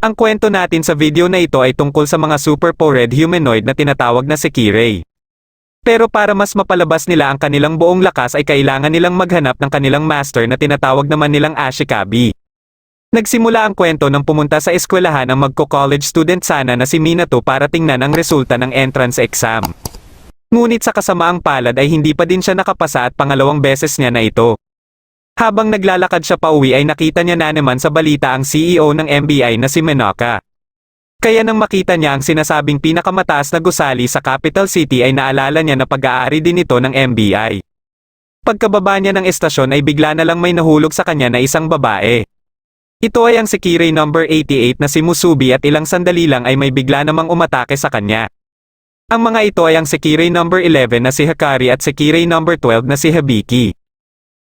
Ang kwento natin sa video na ito ay tungkol sa mga super-powered humanoid na tinatawag na Sekirei. Pero para mas mapalabas nila ang kanilang buong lakas ay kailangan nilang maghanap ng kanilang master na tinatawag naman nilang Ashikabi. Nagsimula ang kwento nang pumunta sa eskwelahan ang magko-college student sana na si Minato para tingnan ang resulta ng entrance exam. Ngunit sa kasamaang palad ay hindi pa din siya nakapasa at pangalawang beses niya na ito. Habang naglalakad siya pauwi ay nakita niya na naman sa balita ang CEO ng MBI na si Menoka. Kaya nang makita niya ang sinasabing pinakamataas na gusali sa capital city ay naalala niya na pag-aari din ito ng MBI. Pagkababa niya ng estasyon ay bigla na lang may nahulog sa kanya na isang babae. Ito ay ang Sekirei number 88 na si Musubi at ilang sandali lang ay may bigla namang umatake sa kanya. Ang mga ito ay ang Sekirei number 11 na si Hakari at Sekirei number 12 na si Habiki.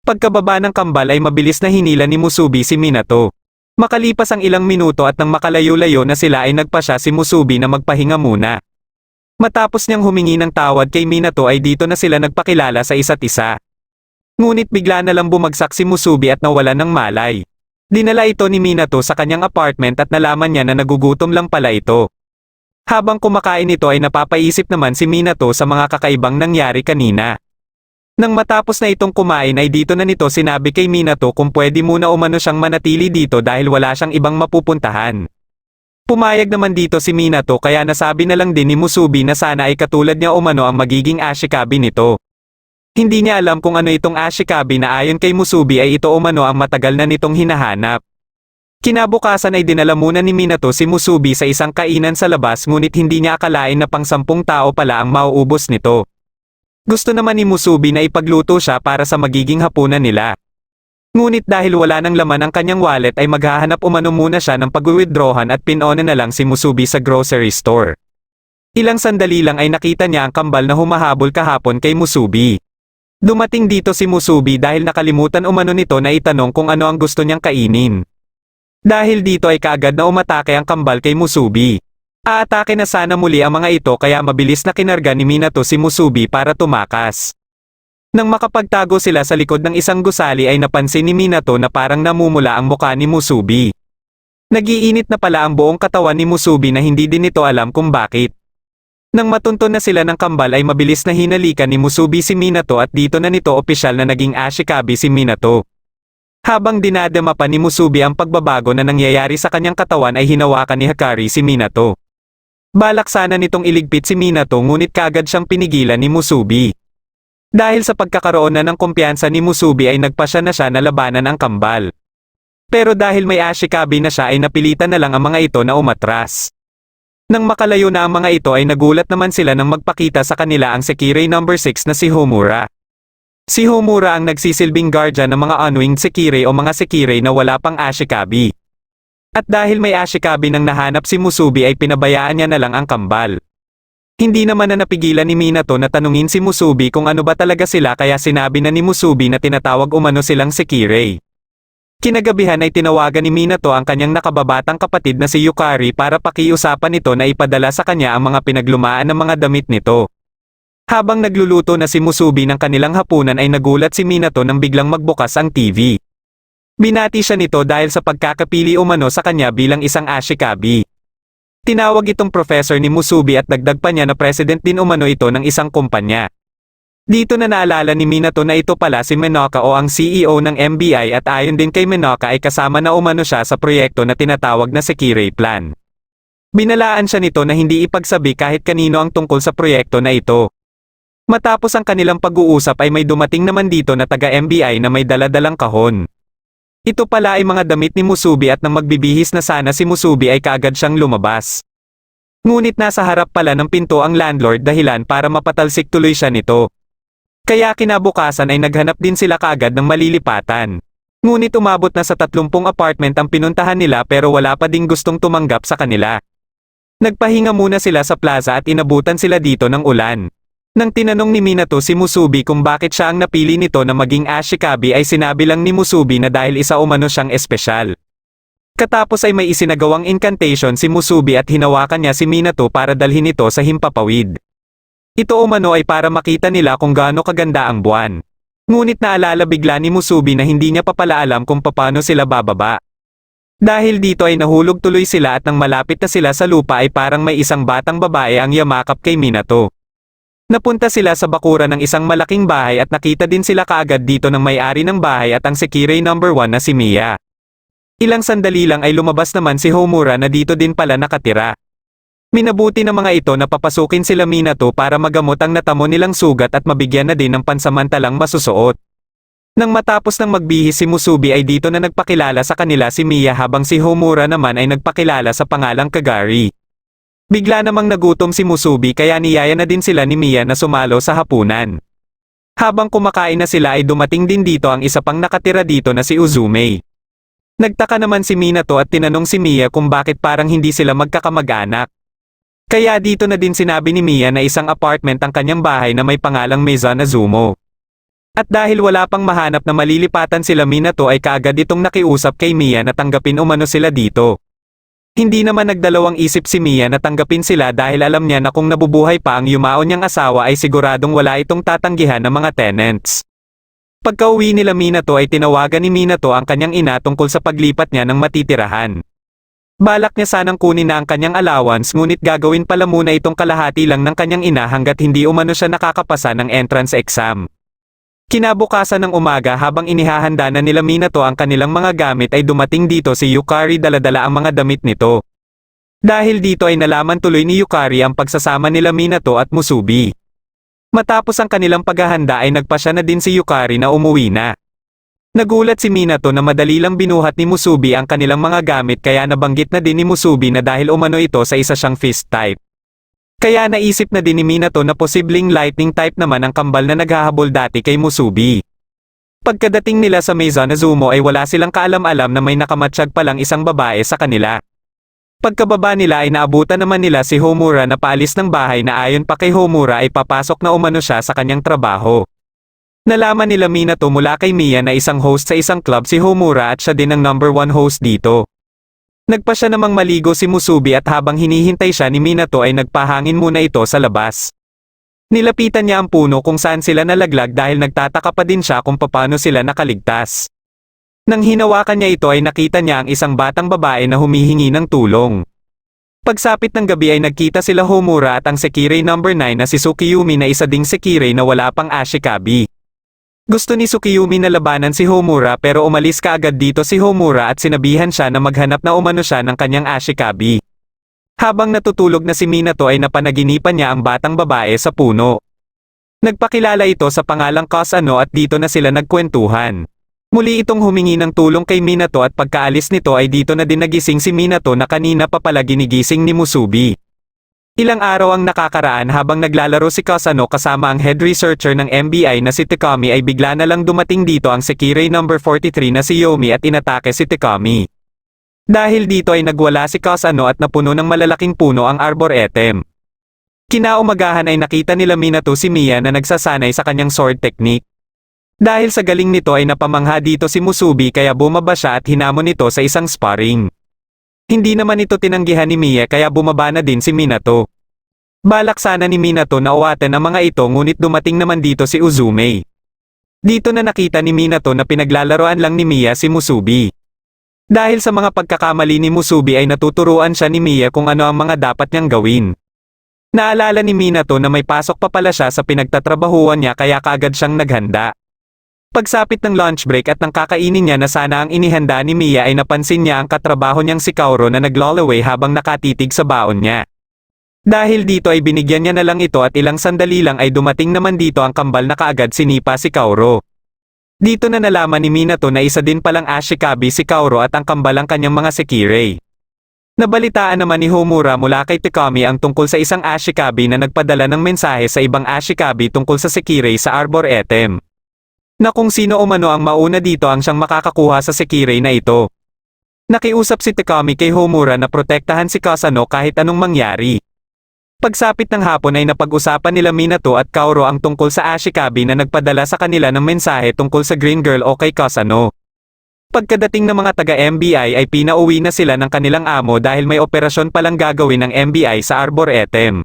Pagkababa ng kambal ay mabilis na hinila ni Musubi si Minato. Makalipas ang ilang minuto at nang makalayo-layo na sila ay nagpasya si Musubi na magpahinga muna. Matapos niyang humingi ng tawad kay Minato ay dito na sila nagpakilala sa isa't isa. Ngunit bigla na lang bumagsak si Musubi at nawala ng malay. Dinala ito ni Minato sa kanyang apartment at nalaman niya na nagugutom lang pala ito. Habang kumakain ito ay napapaisip naman si Minato sa mga kakaibang nangyari kanina. Nang matapos na itong kumain ay dito na nito sinabi kay Minato kung pwede muna umano siyang manatili dito dahil wala siyang ibang mapupuntahan. Pumayag naman dito si Minato kaya nasabi na lang din ni Musubi na sana ay katulad niya umano ang magiging Ashikabi nito. Hindi niya alam kung ano itong Ashikabi na ayon kay Musubi ay ito umano ang matagal na nitong hinahanap. Kinabukasan ay dinala muna ni Minato si Musubi sa isang kainan sa labas ngunit hindi niya akalain na pang 10 tao pala ang mauubos nito. Gusto naman ni Musubi na ipagluto siya para sa magiging hapunan nila. Ngunit dahil wala nang laman ang kanyang wallet ay maghahanap umano muna siya ng pag-withdrawhan at pinona na lang si Musubi sa grocery store. Ilang sandali lang ay nakita niya ang kambal na humahabol kahapon kay Musubi. Dumating dito si Musubi dahil nakalimutan umano nito na itanong kung ano ang gusto niyang kainin. Dahil dito ay kaagad na umatake ang kambal kay Musubi. Aatake na sana muli ang mga ito kaya mabilis na kinarga ni Minato si Musubi para tumakas. Nang makapagtago sila sa likod ng isang gusali ay napansin ni Minato na parang namumula ang mukha ni Musubi. Nagiinit na pala ang buong katawan ni Musubi na hindi din nito alam kung bakit. Nang matunton na sila ng kambal ay mabilis na hinalikan ni Musubi si Minato at dito na nito opisyal na naging Ashikabi si Minato. Habang dinadama pa ni Musubi ang pagbabago na nangyayari sa kanyang katawan ay hinawakan ni Hakari si Minato. Balak sana nitong iligpit si Minato ngunit kaagad siyang pinigilan ni Musubi. Dahil sa pagkakaroon na ng kumpiyansa ni Musubi ay nagpasya na siya na labanan ang kambal. Pero dahil may Ashikabi na siya ay napilitan na lang ang mga ito na umatras. Nang makalayo na ang mga ito ay nagulat naman sila nang magpakita sa kanila ang Sekirei number 6 na si Homura. Si Homura ang nagsisilbing guardian ng mga unwinged Sekirei o mga Sekirei na wala pang Ashikabi. At dahil may Ashikabi nang nahanap si Musubi ay pinabayaan niya na lang ang kambal. Hindi naman na napigilan ni Minato na tanungin si Musubi kung ano ba talaga sila kaya sinabi na ni Musubi na tinatawag umano silang Sekirei. Kinagabihan ay tinawagan ni Minato ang kanyang nakababatang kapatid na si Yukari para pakiusapan nito na ipadala sa kanya ang mga pinaglumaan ng mga damit nito. Habang nagluluto na si Musubi ng kanilang hapunan ay nagulat si Minato nang biglang magbukas ang TV. Binati siya nito dahil sa pagkakapili umano sa kanya bilang isang Ashikabi. Tinawag itong professor ni Musubi at dagdag pa niya na president din umano ito ng isang kumpanya. Dito na naalala ni Minato na ito pala si Menoka o ang CEO ng MBI at ayon din kay Menoka ay kasama na umano siya sa proyekto na tinatawag na Sekirei Plan. Binalaan siya nito na hindi ipagsabi kahit kanino ang tungkol sa proyekto na ito. Matapos ang kanilang pag-uusap ay may dumating naman dito na taga-MBI na may daladalang kahon. Ito pala ay mga damit ni Musubi at nang magbibihis na sana si Musubi ay kaagad siyang lumabas. Ngunit nasa harap pala ng pinto ang landlord dahilan para mapatalsik tuloy siya nito. Kaya kinabukasan ay naghanap din sila kaagad ng malilipatan. Ngunit umabot na sa 30 apartment ang pinuntahan nila pero wala pa ding gustong tumanggap sa kanila. Nagpahinga muna sila sa plaza at inabutan sila dito ng ulan. Nang tinanong ni Minato si Musubi kung bakit siya ang napili nito na maging Ashikabi ay sinabi lang ni Musubi na dahil isa umano siyang espesyal. Katapos ay may isinagawang incantation si Musubi at hinawakan niya si Minato para dalhin ito sa himpapawid. Ito umano ay para makita nila kung gaano kaganda ang buwan. Ngunit naalala bigla ni Musubi na hindi niya pa pala alam kung paano sila bababa. Dahil dito ay nahulog tuloy sila at nang malapit na sila sa lupa ay parang may isang batang babae ang yamakap kay Minato. Napunta sila sa bakuran ng isang malaking bahay at nakita din sila kaagad dito ng may-ari ng bahay at ang Sekirei number 1 na si Mia. Ilang sandali lang ay lumabas naman si Homura na dito din pala nakatira. Minabuti ng mga ito na papasukin sila Minato para magamot ang natamo nilang sugat at mabigyan na din ng pansamantalang masusuot. Nang matapos ng magbihis si Musubi ay dito na nagpakilala sa kanila si Mia habang si Homura naman ay nagpakilala sa pangalang Kagari. Bigla namang nagutom si Musubi kaya niyaya na din sila ni Mia na sumalo sa hapunan. Habang kumakain na sila ay dumating din dito ang isa pang nakatira dito na si Uzume. Nagtaka naman si Minato at tinanong si Mia kung bakit parang hindi sila magkakamag-anak. Kaya dito na din sinabi ni Mia na isang apartment ang kanyang bahay na may pangalang Meza Nazumo. At dahil wala pang mahanap na malilipatan sila Minato ay kaagad itong nakiusap kay Mia na tanggapin umano sila dito. Hindi naman nagdalawang isip si Mia na tanggapin sila dahil alam niya na kung nabubuhay pa ang yumaon niyang asawa ay siguradong wala itong tatanggihan ng mga tenants. Pagka-uwi nila Minato ay tinawagan ni Minato ang kanyang ina tungkol sa paglipat niya ng matitirahan. Balak niya sanang kunin na ang kanyang allowance ngunit gagawin pala muna itong kalahati lang ng kanyang ina hanggat hindi umano siya nakakapasa ng entrance exam. Kinabukasan ng umaga habang inihahanda na nila Minato ang kanilang mga gamit ay dumating dito si Yukari dala-dala ang mga damit nito. Dahil dito ay nalaman tuloy ni Yukari ang pagsasama nila Minato at Musubi. Matapos ang kanilang paghahanda ay nagpasya na din si Yukari na umuwi na. Nagulat si Minato na madali lang binuhat ni Musubi ang kanilang mga gamit kaya nabanggit na din ni Musubi na dahil umano ito sa isa siyang fist type. Kaya naisip na din ni Minato na posibleng lightning type naman ang kambal na naghahabol dati kay Musubi. Pagkadating nila sa Meza Nazumo ay wala silang kaalam-alam na may nakamatsyag palang isang babae sa kanila. Pagkababa nila ay naabutan naman nila si Homura na paalis ng bahay na ayon pa kay Homura ay papasok na umano siya sa kanyang trabaho. Nalaman nila Minato mula kay Mia na isang host sa isang club si Homura at siya din ang number 1 host dito. Nagpa siya namang maligo si Musubi at habang hinihintay siya ni Minato ay nagpahangin muna ito sa labas. Nilapitan niya ang puno kung saan sila nalaglag dahil nagtataka pa din siya kung paano sila nakaligtas. Nang hinawakan niya ito ay nakita niya ang isang batang babae na humihingi ng tulong. Pagsapit ng gabi ay nagkita sila Homura at ang Sekirei number 9 na si Tsukiyumi na isa ding Sekirei na wala pang ashikabi. Gusto ni Tsukiyumi na labanan si Homura pero umalis kaagad dito si Homura at sinabihan siya na maghanap na umano siya ng kanyang ashikabi. Habang natutulog na si Minato ay napanaginipan niya ang batang babae sa puno. Nagpakilala ito sa pangalang Kasano at dito na sila nagkwentuhan. Muli itong humingi ng tulong kay Minato at pagkaalis nito ay dito na din nagising si Minato na kanina pa pala ginigising ni Musubi. Ilang araw ang nakakaraan habang naglalaro si Kasano kasama ang head researcher ng MBI na si Takami ay bigla na lang dumating dito ang Sekirei number 43 na si Yomi at inatake si Takami. Dahil dito ay nagwala si Kasano at napuno ng malalaking puno ang arboretum. Kinaumagahan ay nakita nila Minato si Mia na nagsasanay sa kanyang sword technique. Dahil sa galing nito ay napamangha dito si Musubi kaya bumaba siya at hinamon ito sa isang sparring. Hindi naman ito tinanggihan ni Mia kaya bumaba na din si Minato. Balak sana ni Minato na uwaten ang mga ito ngunit dumating naman dito si Uzume. Dito na nakita ni Minato na pinaglalaroan lang ni Mia si Musubi. Dahil sa mga pagkakamali ni Musubi ay natuturuan siya ni Mia kung ano ang mga dapat niyang gawin. Naalala ni Minato na may pasok pa pala siya sa pinagtatrabahuan niya kaya kaagad siyang naghanda. Pagsapit ng lunch break at nang kakainin niya na sana ang inihanda ni Mia ay napansin niya ang katrabaho niyang si Kaoru na nag-lollaway habang nakatitig sa baon niya. Dahil dito ay binigyan niya na lang ito at ilang sandali lang ay dumating naman dito ang kambal na kaagad sinipa si Kaoru. Dito na nalaman ni Minato na isa din palang ashikabi si Kaoru at ang kambal ang kanyang mga sekirei. Nabalitaan naman ni Homura mula kay Takami ang tungkol sa isang ashikabi na nagpadala ng mensahe sa ibang ashikabi tungkol sa sekirei sa arboretum. Na kung sino umano ang mauna dito ang siyang makakakuha sa sekirei na ito. Nakiusap si Takami kay Homura na protektahan si Kasano kahit anong mangyari. Pagsapit ng hapon ay napag-usapan nila Minato at Kaoru ang tungkol sa ashikabi na nagpadala sa kanila ng mensahe tungkol sa Green Girl o kay Kasano. Pagkadating ng mga taga-MBI ay pinauwi na sila ng kanilang amo dahil may operasyon palang gagawin ng MBI sa arboretum.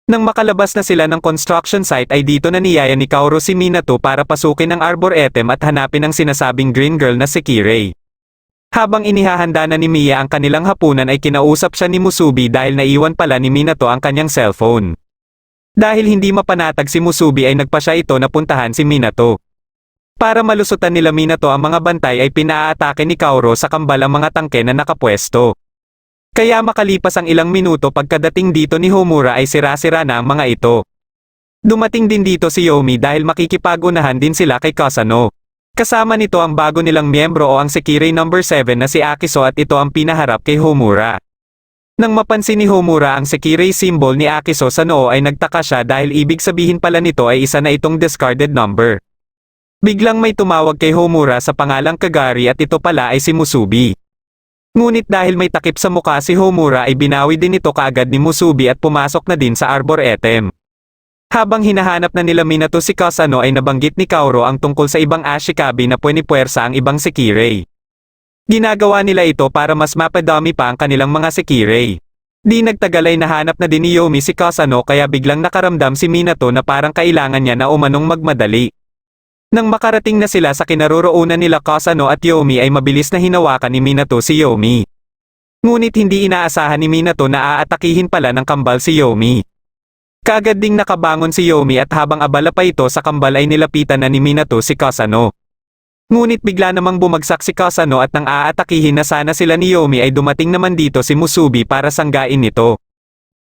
Nang makalabas na sila ng construction site ay dito na niyaya ni Kaoru si Minato para pasukin ang arboretum at hanapin ang sinasabing Green Girl na Sekirei. Habang inihahanda na ni Mia ang kanilang hapunan ay kinausap siya ni Musubi dahil naiwan pala ni Minato ang kanyang cellphone. Dahil hindi mapanatag si Musubi ay nagpa siya ito na puntahan si Minato. Para malusutan nila Minato ang mga bantay ay pinaatake ni Kaoru sa kambal ang mga tangke na nakapwesto. Kaya makalipas ang ilang minuto pagkadating dito ni Homura ay sira-sira na ang mga ito. Dumating din dito si Yomi dahil makikipag-unahan din sila kay Kasano. Kasama nito ang bago nilang miyembro o ang Sekirei No. 7 na si Akiso at ito ang pinaharap kay Homura. Nang mapansin ni Homura ang Sekirei symbol ni Akiso sa noo ay nagtaka siya dahil ibig sabihin pala nito ay isa na itong discarded number. Biglang may tumawag kay Homura sa pangalang Kagari at ito pala ay si Musubi. Ngunit dahil may takip sa mukha si Homura ay binawi din ito kaagad ni Musubi at pumasok na din sa Arboretum. Habang hinahanap na nila Minato si Kasano ay nabanggit ni Kaoru ang tungkol sa ibang ashikabi na puwersa ang ibang Sekirei. Ginagawa nila ito para mas mapadami pa ang kanilang mga Sekirei. Di nagtagal ay nahanap na din ni Yomi si Kasano kaya biglang nakaramdam si Minato na parang kailangan niya na umanong magmadali. Nang makarating na sila sa kinaroroonan nila Kasano at Yomi ay mabilis na hinawakan ni Minato si Yomi. Ngunit hindi inaasahan ni Minato na aatakihin pala ng kambal si Yomi. Kaagad ding nakabangon si Yomi at habang abala pa ito sa kambal ay nilapitan na ni Minato si Kasano. Ngunit bigla namang bumagsak si Kasano at nang aatakihin na sana sila ni Yomi ay dumating naman dito si Musubi para sanggain nito.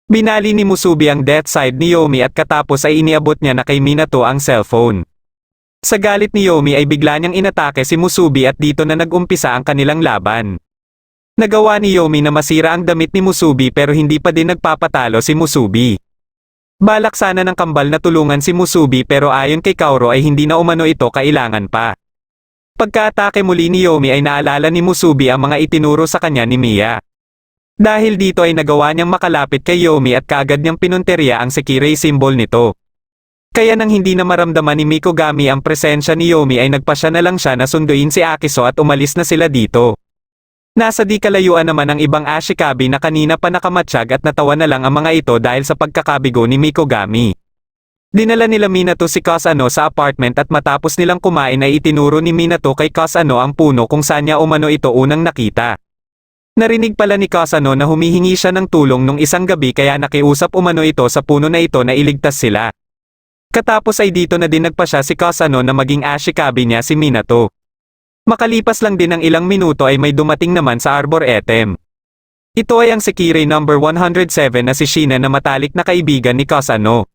Binali ni Musubi ang death side ni Yomi at katapos ay iniabot niya na kay Minato ang cellphone. Sa galit ni Yomi ay bigla niyang inatake si Musubi at dito na nag-umpisa ang kanilang laban. Nagawa ni Yomi na masira ang damit ni Musubi pero hindi pa din nagpapatalo si Musubi. Balak sana ng kambal na tulungan si Musubi pero ayon kay Kaoru ay hindi na umano ito kailangan pa. Pagkaatake muli ni Yomi ay naalala ni Musubi ang mga itinuro sa kanya ni Mia. Dahil dito ay nagawa niyang makalapit kay Yomi at kaagad niyang pinunteriya ang Sekirei symbol nito. Kaya nang hindi na maramdaman ni Mikogami ang presensya ni Yomi ay nagpasya na lang siya na sunduin si Akiso at umalis na sila dito. Nasa di kalayuan naman ang ibang ashikabi na kanina pa nakamatsyag at natawa na lang ang mga ito dahil sa pagkakabigo ni Mikogami. Dinala nila Minato si Kasano sa apartment at matapos nilang kumain ay itinuro ni Minato kay Kasano ang puno kung saan niya umano ito unang nakita. Narinig pala ni Kasano na humihingi siya ng tulong nung isang gabi kaya nakiusap umano ito sa puno na ito na iligtas sila. Katapos ay dito na din nagpasya si Kasano na maging ashikabi niya si Minato. Makalipas lang din ng ilang minuto ay may dumating naman sa Arboretum. Ito ay ang Sekirei No. 107 na si Shina na matalik na kaibigan ni Kasano.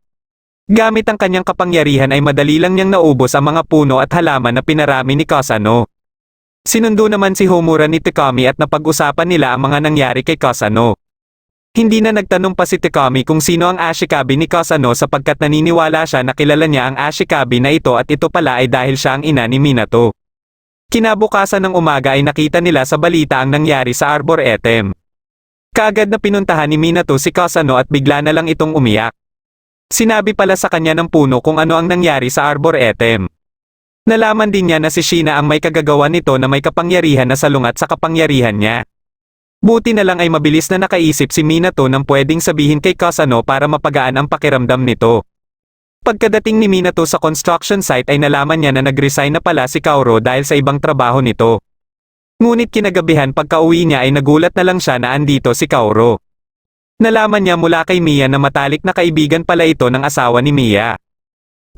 Gamit ang kanyang kapangyarihan ay madali lang niyang naubos ang mga puno at halaman na pinarami ni Kasano. Sinundo naman si Homura ni Takami at napag-usapan nila ang mga nangyari kay Kasano. Hindi na nagtanong pa si Takami kung sino ang ashikabi ni Kasano sapagkat naniniwala siya na kilala niya ang ashikabi na ito at ito pala ay dahil siya ang ina ni Minato. Kinabukasan ng umaga ay nakita nila sa balita ang nangyari sa Arboretum. Kaagad na pinuntahan ni Minato si Kasano at bigla na lang itong umiyak. Sinabi pala sa kanya ng puno kung ano ang nangyari sa Arboretum. Nalaman din niya na si Shina ang may kagagawan nito na may kapangyarihan na salungat sa kapangyarihan niya. Buti na lang ay mabilis na nakaisip si Minato ng pwedeng sabihin kay Kasano para mapagaan ang pakiramdam nito. Pagkadating ni Minato sa construction site ay nalaman niya na nag-resign na pala si Kaoru dahil sa ibang trabaho nito. Ngunit kinagabihan pagka-uwi niya ay nagulat na lang siya na andito si Kaoru. Nalaman niya mula kay Mia na matalik na kaibigan pala ito ng asawa ni Mia.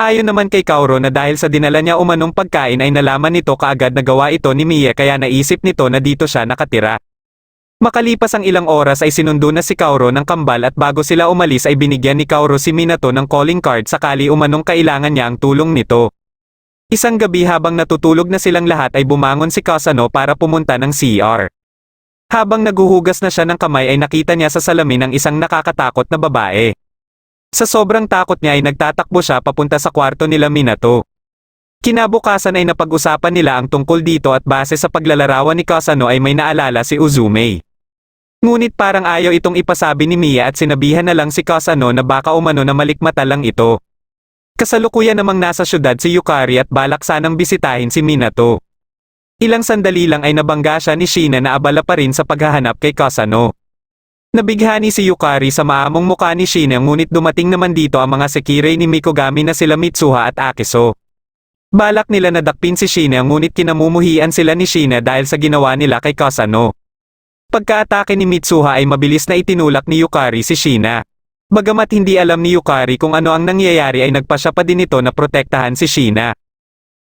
Ayon naman kay Kaoru na dahil sa dinala niya umanong pagkain ay nalaman nito kaagad na gawa ito ni Mia kaya naisip nito na dito siya nakatira. Makalipas ang ilang oras ay sinundo na si Kaoru ng kambal at bago sila umalis ay binigyan ni Kaoru si Minato ng calling card sakali umanong kailangan niya ang tulong nito. Isang gabi habang natutulog na silang lahat ay bumangon si Kasano para pumunta ng CR. Habang naguhugas na siya ng kamay ay nakita niya sa salamin ang isang nakakatakot na babae. Sa sobrang takot niya ay nagtatakbo siya papunta sa kwarto nila Minato. Kinabukasan ay napag-usapan nila ang tungkol dito at base sa paglalarawan ni Kasano ay may naalala si Uzume. Ngunit parang ayaw itong ipasabi ni Mia at sinabihan na lang si Kasano na baka umano na malikmata lang ito. Kasalukuyan namang nasa syudad si Yukari at balak sanang bisitahin si Minato. Ilang sandali lang ay nabangga siya ni Shina na abala pa rin sa paghahanap kay Kasano. Nabighani si Yukari sa maamong mukha ni Shina ngunit dumating naman dito ang mga Sekirei ni Mikogami na sila Mitsuha at Akiso. Balak nila na dakpin si Sheena ngunit kinamumuhian sila ni Sheena dahil sa ginawa nila kay Kasano. Pagka-atake ni Mitsuha ay mabilis na itinulak ni Yukari si Sheena. Bagamat hindi alam ni Yukari kung ano ang nangyayari ay nagpasya pa din ito na protektahan si Sheena.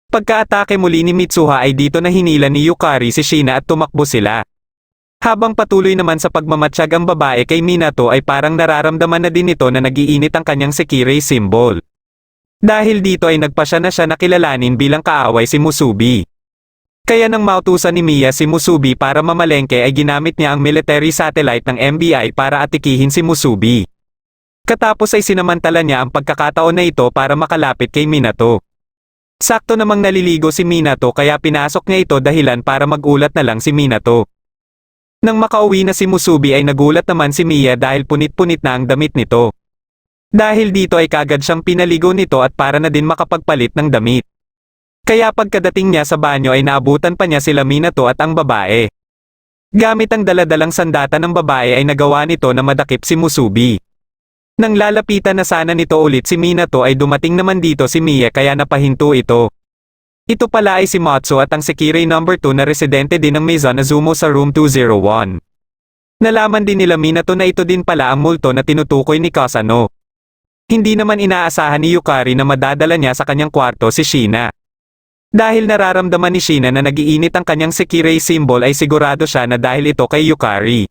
Pagka-atake muli ni Mitsuha ay dito na hinila ni Yukari si Sheena at tumakbo sila. Habang patuloy naman sa pagmamatsyag ang babae kay Minato ay parang nararamdaman na din ito na nagiinit ang kanyang Sekirei symbol. Dahil dito ay nagpasya na siya na kilalanin bilang kaaway si Musubi. Kaya nang mautusan ni Miya si Musubi para mamalengke ay ginamit niya ang military satellite ng MBI para atikihin si Musubi. Katapos ay sinamantala niya ang pagkakataon na ito para makalapit kay Minato. Sakto namang naliligo si Minato kaya pinasok niya ito dahilan para magulat na lang si Minato. Nang makauwi na si Musubi ay nagulat naman si Miya dahil punit-punit na ang damit nito. Dahil dito ay kagad siyang pinaligo nito at para na din makapagpalit ng damit. Kaya pagkadating niya sa banyo ay naabutan pa niya sila Minato at ang babae. Gamit ang daladalang sandata ng babae ay nagawa nito na madakip si Musubi. Nang lalapitan na sana nito ulit si Minato ay dumating naman dito si Miya kaya napahinto ito. Ito pala ay si Matsu at ang Sekirei No. 2 na residente din ng Maison Azumo sa room 201. Nalaman din nila Minato na ito din pala ang multo na tinutukoy ni Kasano. Hindi naman inaasahan ni Yukari na madadala niya sa kanyang kwarto si Sheena. Dahil nararamdaman ni Sheena na nagiinit ang kanyang Sekirei symbol ay sigurado siya na dahil ito kay Yukari.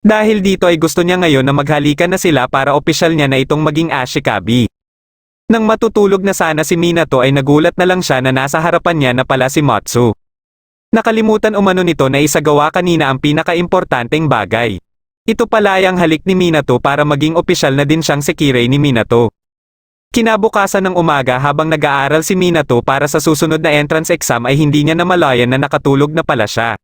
Dahil dito ay gusto niya ngayon na maghalikan na sila para opisyal niya na itong maging Ashikabi. Nang matutulog na sana si Minato ay nagulat na lang siya na nasa harapan niya na pala si Matsu. Nakalimutan umano nito na isagawa kanina ang pinaka-importanteng bagay. Ito pala ay ang halik ni Minato para maging opisyal na din siyang Sekirei ni Minato. Kinabukasan ng umaga habang nag-aaral si Minato para sa susunod na entrance exam ay hindi niya namalayan na nakatulog na pala siya.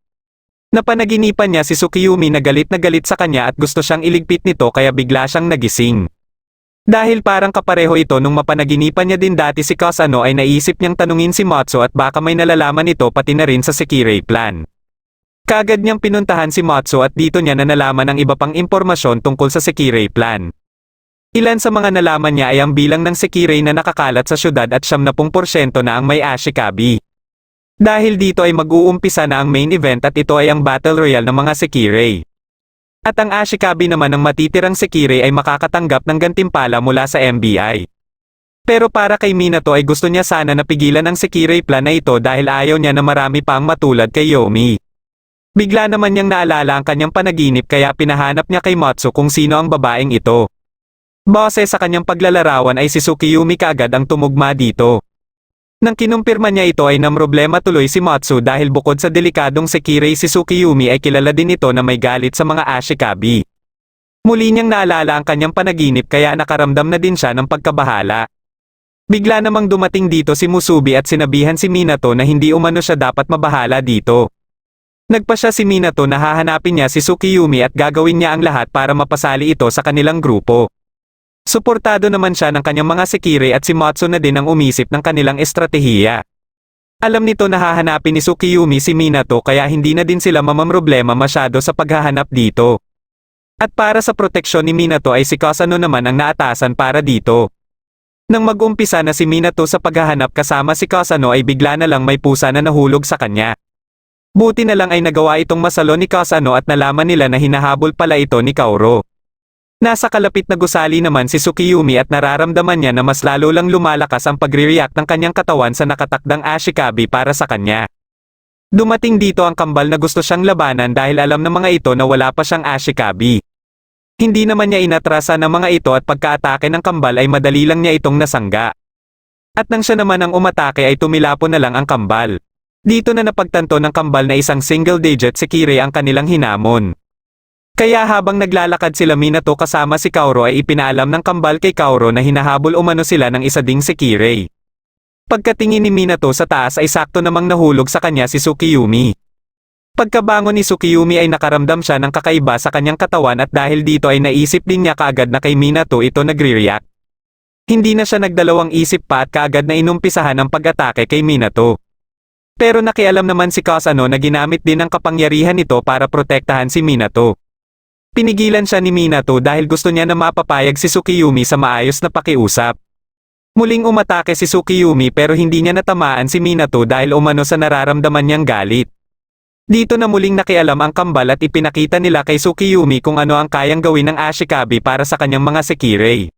Napanaginipan niya si Tsukiyumi na galit sa kanya at gusto siyang iligpit nito kaya bigla siyang nagising. Dahil parang kapareho ito nung mapanaginipan niya din dati si Kasano ay naisip niyang tanungin si Matsu at baka may nalalaman ito pati na rin sa Sekirei plan. Kaagad niyang pinuntahan si Matsu at dito niya na nalaman ang iba pang impormasyon tungkol sa Sekirei plan. Ilan sa mga nalaman niya ay ang bilang ng Sekirei na nakakalat sa syudad at 70% na ang may Ashikabi. Dahil dito ay mag-uumpisa na ang main event at ito ay ang Battle Royale ng mga Sekirei. At ang Ashikabi naman ng matitirang Sekirei ay makakatanggap ng gantimpala mula sa MBI. Pero para kay Minato ay gusto niya sana na pigilan ang Sekirei plan na ito dahil ayaw niya na marami pa ang matulad kay Yomi. Bigla naman niyang naalala ang kanyang panaginip kaya pinahanap niya kay Matsu kung sino ang babaeng ito. Base sa kanyang paglalarawan ay si Tsukiyumi kaagad ang tumugma dito. Nang kinumpirma niya ito ay namroblema tuloy si Matsu dahil bukod sa delikadong Sekirei si Tsukiyumi ay kilala din ito na may galit sa mga Ashikabi. Muli niyang naalala ang kanyang panaginip kaya nakaramdam na din siya ng pagkabahala. Bigla namang dumating dito si Musubi at sinabihan si Minato na hindi umano siya dapat mabahala dito. Nagpasya si Minato na hahanapin niya si Tsukiyumi at gagawin niya ang lahat para mapasali ito sa kanilang grupo. Suportado naman siya ng kanyang mga Sekirei at si Matsu na din ang umisip ng kanilang estratehiya. Alam nito na hahanapin ni Tsukiyumi si Minato kaya hindi na din sila mamamroblema masyado sa paghahanap dito. At para sa proteksyon ni Minato ay si Kasano naman ang naatasan para dito. Nang mag-umpisa na si Minato sa paghahanap kasama si Kasano ay bigla na lang may pusa na nahulog sa kanya. Buti na lang ay nagawa itong masalo ni Kasano at nalaman nila na hinahabol pala ito ni Kaoru. Nasa kalapit na gusali naman si Tsukiyumi at nararamdaman niya na mas lalo lang lumalakas ang pagre-react ng kanyang katawan sa nakatakdang Ashikabi para sa kanya. Dumating dito ang kambal na gusto siyang labanan dahil alam ng mga ito na wala pa siyang Ashikabi. Hindi naman niya inatrasa ng mga ito at pagkaatake ng kambal ay madali lang niya itong nasangga. At nang siya naman ang umatake ay tumilapon na lang ang kambal. Dito na napagtanto ng kambal na isang single-digit Sekirei ang kanilang hinamon. Kaya habang naglalakad sila Minato kasama si Kaoru ay ipinaalam ng kambal kay Kaoru na hinahabol umano sila ng isa ding Sekirei. Pagkatingin ni Minato sa taas ay sakto namang nahulog sa kanya si Tsukiyumi. Pagkabangon ni Tsukiyumi ay nakaramdam siya ng kakaiba sa kanyang katawan at dahil dito ay naisip din niya kaagad na kay Minato ito nagre-react. Hindi na siya nagdalawang isip pa at kaagad na inumpisahan ang pag-atake kay Minato. Pero nakialam naman si Kasano na ginamit din ang kapangyarihan nito para protektahan si Minato. Pinigilan siya ni Minato dahil gusto niya na mapapayag si Tsukiyumi sa maayos na pakiusap. Muling umatake si Tsukiyumi pero hindi niya natamaan si Minato dahil umano sa nararamdaman niyang galit. Dito na muling nakialam ang kambal at ipinakita nila kay Tsukiyumi kung ano ang kayang gawin ng Ashikabi para sa kanyang mga Sekirei.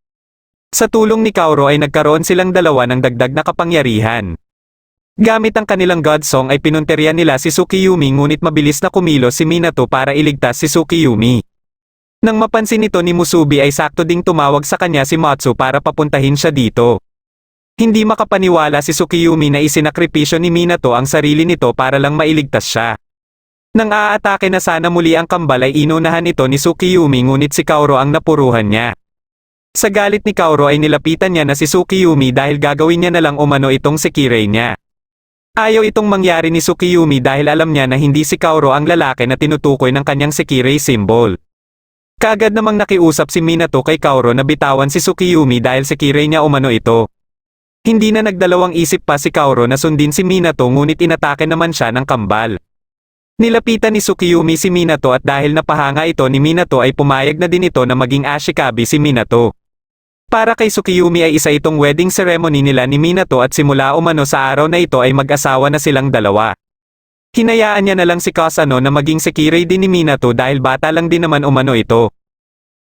Sa tulong ni Kaoru ay nagkaroon silang dalawa ng dagdag na kapangyarihan. Gamit ang kanilang God Song ay pinunterian nila si Tsukiyumi ngunit mabilis na kumilos si Minato para iligtas si Tsukiyumi. Nang mapansin ito ni Musubi ay sakto ding tumawag sa kanya si Matsu para papuntahin siya dito. Hindi makapaniwala si Tsukiyumi na isinakripisyo ni Minato ang sarili nito para lang mailigtas siya. Nang aatake na sana muli ang kambal ay inunahan ito ni Tsukiyumi ngunit si Kaoru ang napuruhan niya. Sa galit ni Kaoru ay nilapitan niya na si Tsukiyumi dahil gagawin niya na lang umano itong Sekirei niya. Ayaw itong mangyari ni Tsukiyumi dahil alam niya na hindi si Kaoru ang lalaki na tinutukoy ng kanyang Sekirei symbol. Kaagad namang nakiusap si Minato kay Kaoru na bitawan si Tsukiyumi dahil Sekirei niya umano ito. Hindi na nagdalawang isip pa si Kaoru na sundin si Minato ngunit inatake naman siya ng kambal. Nilapitan ni Tsukiyumi si Minato at dahil napahanga ito ni Minato ay pumayag na din ito na maging Ashikabi si Minato. Para kay Tsukiyumi ay isa itong wedding ceremony nila ni Minato at simula umano sa araw na ito ay mag-asawa na silang dalawa. Hinayaan niya na lang si Kasano na maging Sekirei din ni Minato dahil bata lang din naman umano ito.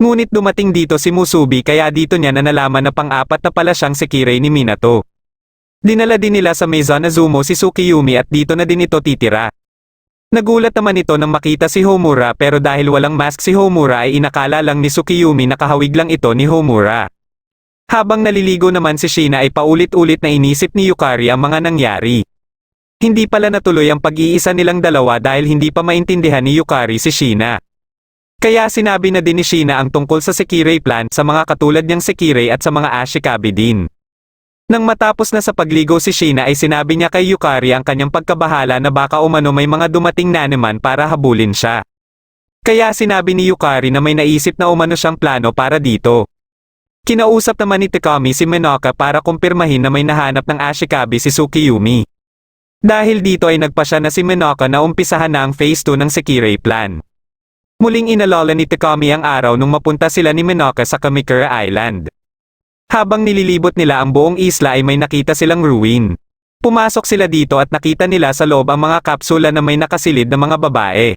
Ngunit dumating dito si Musubi kaya dito niya na nalaman na pang-apat na pala siyang Sekirei ni Minato. Dinala din nila sa Maison Azumo si Tsukiyumi at dito na din ito titira. Nagulat naman ito nang makita si Homura pero dahil walang mask si Homura ay inakala lang ni Tsukiyumi na kahawig lang ito ni Homura. Habang naliligo naman si Shina ay paulit-ulit na inisip ni Yukari ang mga nangyari. Hindi pala natuloy ang pag-iisa nilang dalawa dahil hindi pa maintindihan ni Yukari si Shina. Kaya sinabi na din ni Shina ang tungkol sa Sekirei plan sa mga katulad niyang Sekirei at sa mga Ashikabi din. Nang matapos na sa pagligo si Shina ay sinabi niya kay Yukari ang kanyang pagkabahala na baka umano may mga dumating na naman para habulin siya. Kaya sinabi ni Yukari na may naisip na umano siyang plano para dito. Kinausap naman ni Takami si Minoka para kumpirmahin na may nahanap ng Ashikabi si Tsukiyumi. Dahil dito ay nagpasya na si Minoka na umpisahan na ang phase 2 ng Sekirei plan. Muling inalala ni Takami ang araw nung mapunta sila ni Minoka sa Kamikura Island. Habang nililibot nila ang buong isla ay may nakita silang ruin. Pumasok sila dito at nakita nila sa loob ang mga kapsula na may nakasilid na mga babae.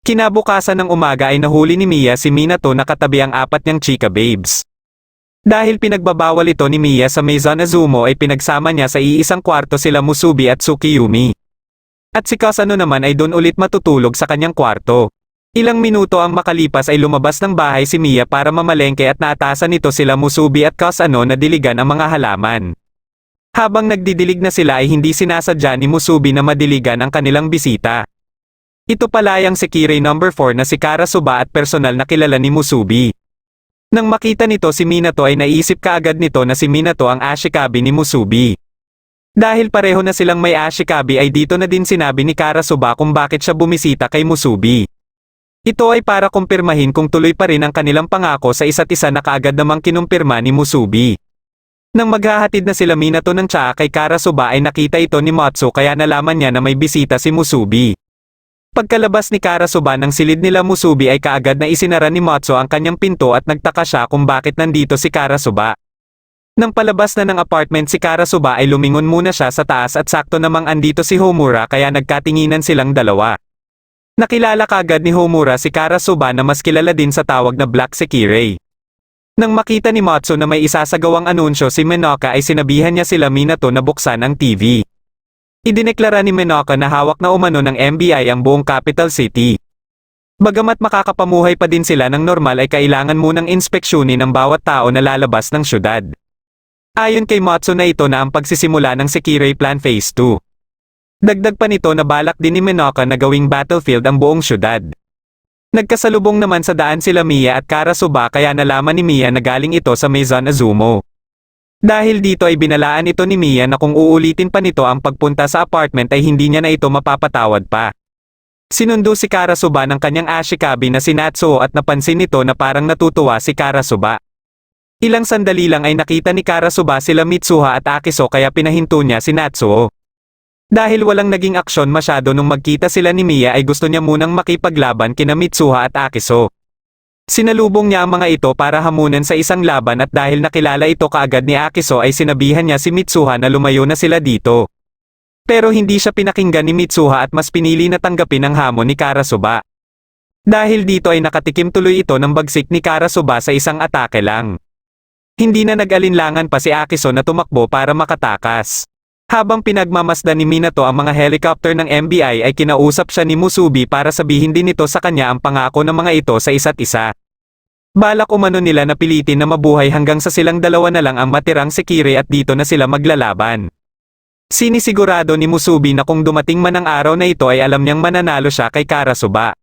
Kinabukasan ng umaga ay nahuli ni Mia si Minato na katabi ang apat niyang chika babes. Dahil pinagbabawal ito ni Mia sa Maison Azumo ay pinagsama niya sa iisang kwarto sila Musubi at Tsukiyumi. At si Kasano naman ay doon ulit matutulog sa kanyang kwarto. Ilang minuto ang makalipas ay lumabas ng bahay si Mia para mamalengke at naatasan nito sila Musubi at Kasano na diligan ang mga halaman. Habang nagdidilig na sila ay hindi sinasadya ni Musubi na madiligan ang kanilang bisita. Ito pala ang Sekirei number 4 na si Karasuba at personal na kilala ni Musubi. Nang makita nito si Minato ay naisip kaagad nito na si Minato ang Ashikabi ni Musubi. Dahil pareho na silang may Ashikabi ay dito na din sinabi ni Karasuba kung bakit siya bumisita kay Musubi. Ito ay para kumpirmahin kung tuloy pa rin ang kanilang pangako sa isa't isa na kaagad namang kinumpirma ni Musubi. Nang maghahatid na sila Minato ng tsaa kay Karasuba ay nakita ito ni Matsu kaya nalaman niya na may bisita si Musubi. Pagkalabas ni Karasuba ng silid nila Musubi ay kaagad na isinara ni Matsu ang kanyang pinto at nagtaka siya kung bakit nandito si Karasuba. Nang palabas na ng apartment si Karasuba ay lumingon muna siya sa taas at sakto namang andito si Homura kaya nagkatinginan silang dalawa. Nakilala kaagad ni Homura si Karasuba na mas kilala din sa tawag na Black Sekirei. Nang makita ni Matsu na may isasagawang anunsyo si Minoka ay sinabihan niya sila Minato na buksan ang TV. Idineklara ni Minoka na hawak na umano ng MBI ang buong capital city. Bagamat makakapamuhay pa din sila ng normal ay kailangan munang inspeksyonin ang bawat tao na lalabas ng syudad. Ayon kay Matsu na ito na ang pagsisimula ng Sekirei Plan Phase 2. Dagdag pa nito na balak din ni Minoka na gawing battlefield ang buong syudad. Nagkasalubong naman sa daan sila Mia at Karasuba kaya nalaman ni Mia na galing ito sa Maison Azumo. Dahil dito ay binalaan ito ni Mia na kung uulitin pa nito ang pagpunta sa apartment ay hindi niya na ito mapapatawad pa. Sinundo si Karasuba ng kanyang Ashikabi na si Natsuo at napansin nito na parang natutuwa si Karasuba. Ilang sandali lang ay nakita ni Karasuba sila Mitsuha at Akiso kaya pinahinto niya si Natsuo. Dahil walang naging aksyon masyado nung magkita sila ni Mia ay gusto niya munang makipaglaban kina Mitsuha at Akiso. Sinalubong niya ang mga ito para hamunan sa isang laban at dahil nakilala ito kaagad ni Akiso ay sinabihan niya si Mitsuha na lumayo na sila dito. Pero hindi siya pinakinggan ni Mitsuha at mas pinili na tanggapin ang hamon ni Karasuba. Dahil dito ay nakatikim tuloy ito ng bagsik ni Karasuba sa isang atake lang. Hindi na nag-alinlangan pa si Akiso na tumakbo para makatakas. Habang pinagmamasdan ni Minato ang mga helicopter ng MBI ay kinausap siya ni Musubi para sabihin din nito sa kanya ang pangako ng mga ito sa isa't isa. Balak umano nila na pilitin na mabuhay hanggang sa silang dalawa na lang ang matirang Sekirei at dito na sila maglalaban. Sinisigurado ni Musubi na kung dumating man ang araw na ito ay alam niyang mananalo siya kay Karasuba.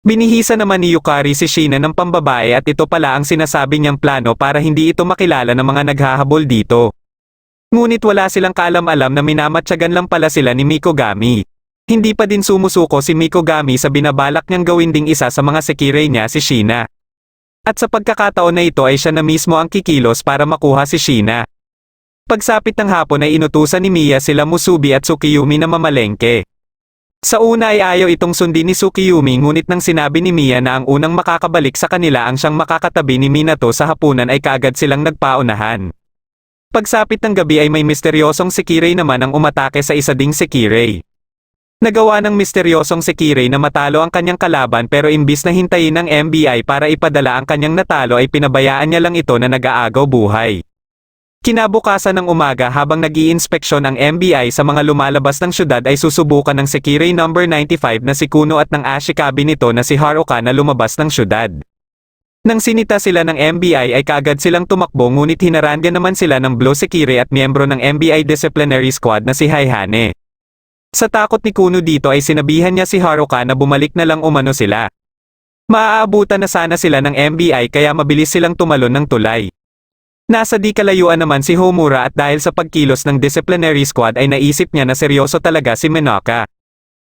Binihisa naman ni Yukari si Shina ng pambabae at ito pala ang sinasabi niyang plano para hindi ito makilala ng mga naghahabol dito. Ngunit wala silang kaalam-alam na minamatyagan lang pala sila ni Mikogami. Hindi pa din sumusuko si Mikogami sa binabalak niyang gawin ding isa sa mga Sekirei niya si Shina. At sa pagkakataon na ito ay siya na mismo ang kikilos para makuha si Shina. Pagsapit ng hapon ay inutusan ni Miya sila Musubi at Tsukiyumi na mamalengke. Sa una ay ayaw itong sundin ni Tsukiyumi ngunit nang sinabi ni Miya na ang unang makakabalik sa kanila ang siyang makakatabi ni Minato sa hapunan ay kaagad silang nagpaunahan. Pagsapit ng gabi ay may misteryosong Sekirei naman ang umatake sa isa ding Sekirei. Nagawa ng misteryosong Sekirei na matalo ang kanyang kalaban pero imbis na hintayin ng MBI para ipadala ang kanyang natalo ay pinabayaan niya lang ito na nag-aagaw buhay. Kinabukasan ng umaga habang nag-iinspeksyon ang MBI sa mga lumalabas ng syudad ay susubukan ng Sekirei No. 95 na si Kuno at ng Ashikabi nito na si Haruka na lumabas ng syudad. Nang sinita sila ng MBI ay kaagad silang tumakbo ngunit hinaranga naman sila ng Blue Sekirei at miyembro ng MBI Disciplinary Squad na si Haihane. Sa takot ni Kuno dito ay sinabihan niya si Haruka na bumalik na lang umano sila. Maaabutan na sana sila ng MBI kaya mabilis silang tumalon ng tulay. Nasa di kalayuan naman si Homura at dahil sa pagkilos ng disciplinary squad ay naisip niya na seryoso talaga si Minoka.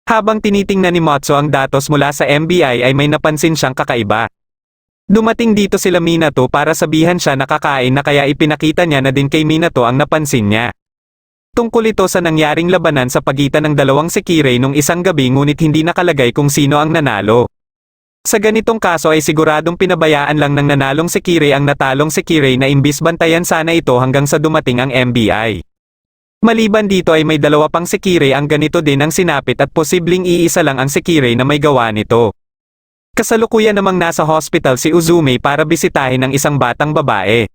Habang tinitingnan ni Matsu ang datos mula sa MBI ay may napansin siyang kakaiba. Dumating dito sila Minato para sabihan siya na kakain na kaya ipinakita niya na din kay Minato ang napansin niya. Tungkol ito sa nangyaring labanan sa pagitan ng dalawang Sekirei nung isang gabi ngunit hindi nakalagay kung sino ang nanalo. Sa ganitong kaso ay siguradong pinabayaan lang ng nanalong Sekirei ang natalong Sekirei na imbis bantayan sana ito hanggang sa dumating ang MBI. Maliban dito ay may dalawa pang Sekirei ang ganito din ang sinapit at posibleng iisa lang ang Sekirei na may gawa nito. Kasalukuyan namang nasa hospital si Uzume para bisitahin ang isang batang babae.